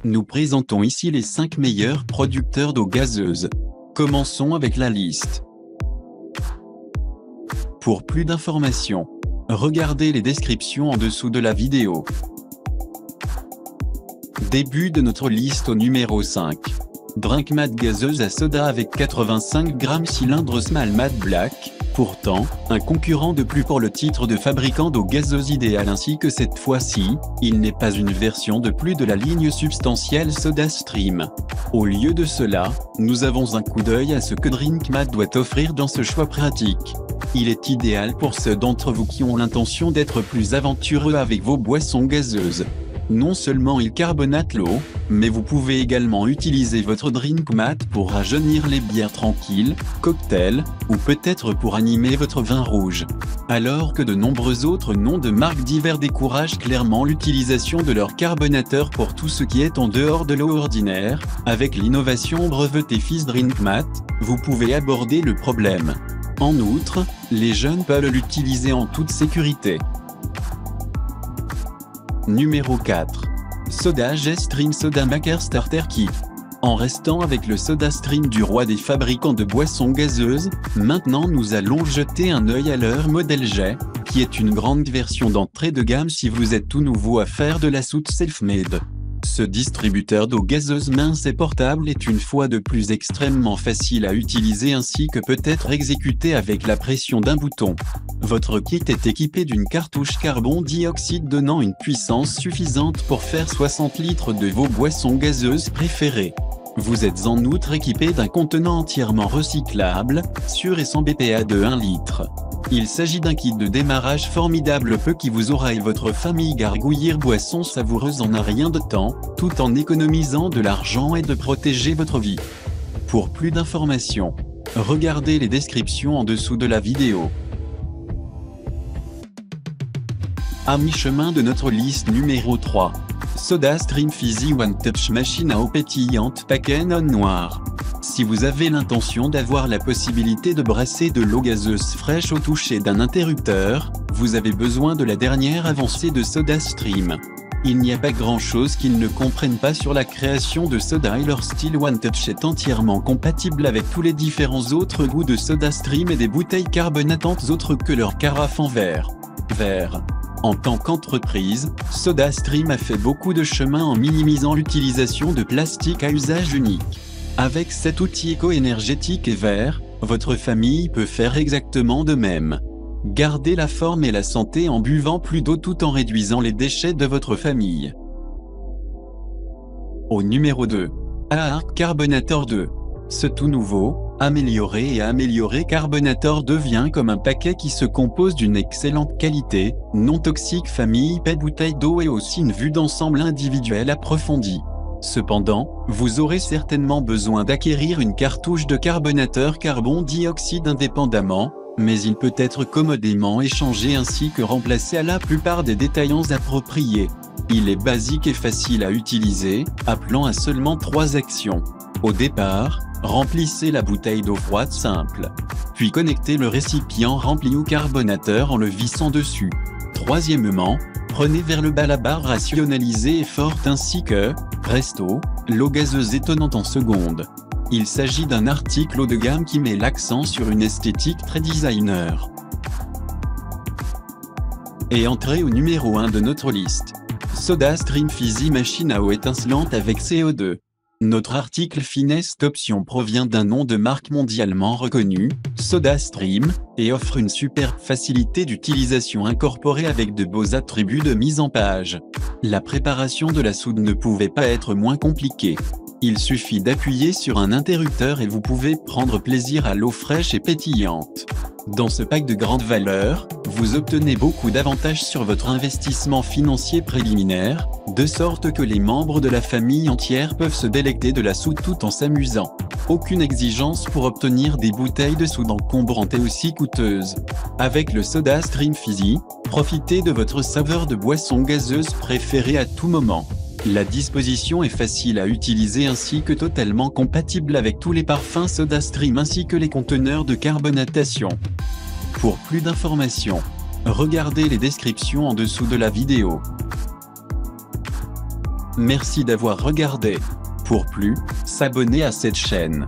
Nous présentons ici les 5 meilleurs producteurs d'eau gazeuse. Commençons avec la liste. Pour plus d'informations, regardez les descriptions en dessous de la vidéo. Début de notre liste au numéro 5. Drinkmat gazeuse à soda avec 85 g cylindre Small Matte Black. Pourtant, un concurrent de plus pour le titre de fabricant d'eau gazeuse idéale ainsi que cette fois-ci, il n'est pas une version de plus de la ligne substantielle SodaStream. Au lieu de cela, nous avons un coup d'œil à ce que Drinkmat doit offrir dans ce choix pratique. Il est idéal pour ceux d'entre vous qui ont l'intention d'être plus aventureux avec vos boissons gazeuses. Non seulement il carbonate l'eau, mais vous pouvez également utiliser votre Drinkmat pour rajeunir les bières tranquilles, cocktails, ou peut-être pour animer votre vin rouge. Alors que de nombreux autres noms de marques divers découragent clairement l'utilisation de leur carbonateur pour tout ce qui est en dehors de l'eau ordinaire, avec l'innovation brevetée Fizz Drinkmat, vous pouvez aborder le problème. En outre, les jeunes peuvent l'utiliser en toute sécurité. Numéro 4. SodaStream Soda Maker Starter Kit. En restant avec le SodaStream du roi des fabricants de boissons gazeuses, maintenant nous allons jeter un œil à leur modèle G, qui est une grande version d'entrée de gamme si vous êtes tout nouveau à faire de la soude self-made. Ce distributeur d'eau gazeuse mince et portable est une fois de plus extrêmement facile à utiliser ainsi que peut être exécuté avec la pression d'un bouton. Votre kit est équipé d'une cartouche carbone dioxyde donnant une puissance suffisante pour faire 60 litres de vos boissons gazeuses préférées. Vous êtes en outre équipé d'un contenant entièrement recyclable, sûr et sans BPA de 1 litre. Il s'agit d'un kit de démarrage formidable qui vous aura et votre famille gargouillir boissons savoureuses en un rien de temps, tout en économisant de l'argent et de protéger votre vie. Pour plus d'informations, regardez les descriptions en dessous de la vidéo. À mi-chemin de notre liste numéro 3. SodaStream Fizzy One Touch Machine à eau pétillante paquet non noir. Si vous avez l'intention d'avoir la possibilité de brasser de l'eau gazeuse fraîche au toucher d'un interrupteur, vous avez besoin de la dernière avancée de SodaStream. Il n'y a pas grand-chose qu'ils ne comprennent pas sur la création de soda et leur style One Touch est entièrement compatible avec tous les différents autres goûts de SodaStream et des bouteilles carbonatantes autres que leur carafe en verre. En tant qu'entreprise, SodaStream a fait beaucoup de chemin en minimisant l'utilisation de plastique à usage unique. Avec cet outil éco-énergétique et vert, votre famille peut faire exactement de même. Gardez la forme et la santé en buvant plus d'eau tout en réduisant les déchets de votre famille. Au numéro 2. Aark Carbonator 2. Ce tout nouveau, amélioré Carbonator devient comme un paquet qui se compose d'une excellente qualité, non toxique famille PET bouteille d'eau et aussi une vue d'ensemble individuelle approfondie. Cependant, vous aurez certainement besoin d'acquérir une cartouche de carbonateur carbone dioxyde indépendamment, mais il peut être commodément échangé ainsi que remplacé à la plupart des détaillants appropriés. Il est basique et facile à utiliser, appelant à seulement 3 actions. Au départ, remplissez la bouteille d'eau froide simple. Puis connectez le récipient rempli au carbonateur en le vissant dessus. Troisièmement, prenez vers le bas la barre rationalisée et forte ainsi que, presto, l'eau gazeuse étonnante en seconde. Il s'agit d'un article haut de gamme qui met l'accent sur une esthétique très designer. Et entrez au numéro 1 de notre liste. SodaStream Fizzy Machine à eau étincelante avec CO2. Notre article finesse option provient d'un nom de marque mondialement reconnu, SodaStream, et offre une superbe facilité d'utilisation incorporée avec de beaux attributs de mise en page. La préparation de la soude ne pouvait pas être moins compliquée. Il suffit d'appuyer sur un interrupteur et vous pouvez prendre plaisir à l'eau fraîche et pétillante. Dans ce pack de grande valeur, vous obtenez beaucoup d'avantages sur votre investissement financier préliminaire, de sorte que les membres de la famille entière peuvent se délecter de la soude tout en s'amusant. Aucune exigence pour obtenir des bouteilles de soude encombrantes et aussi coûteuses. Avec le SodaStream Fizzy, profitez de votre saveur de boisson gazeuse préférée à tout moment. La disposition est facile à utiliser ainsi que totalement compatible avec tous les parfums SodaStream ainsi que les conteneurs de carbonatation. Pour plus d'informations, regardez les descriptions en dessous de la vidéo. Merci d'avoir regardé. Pour plus, s'abonner à cette chaîne.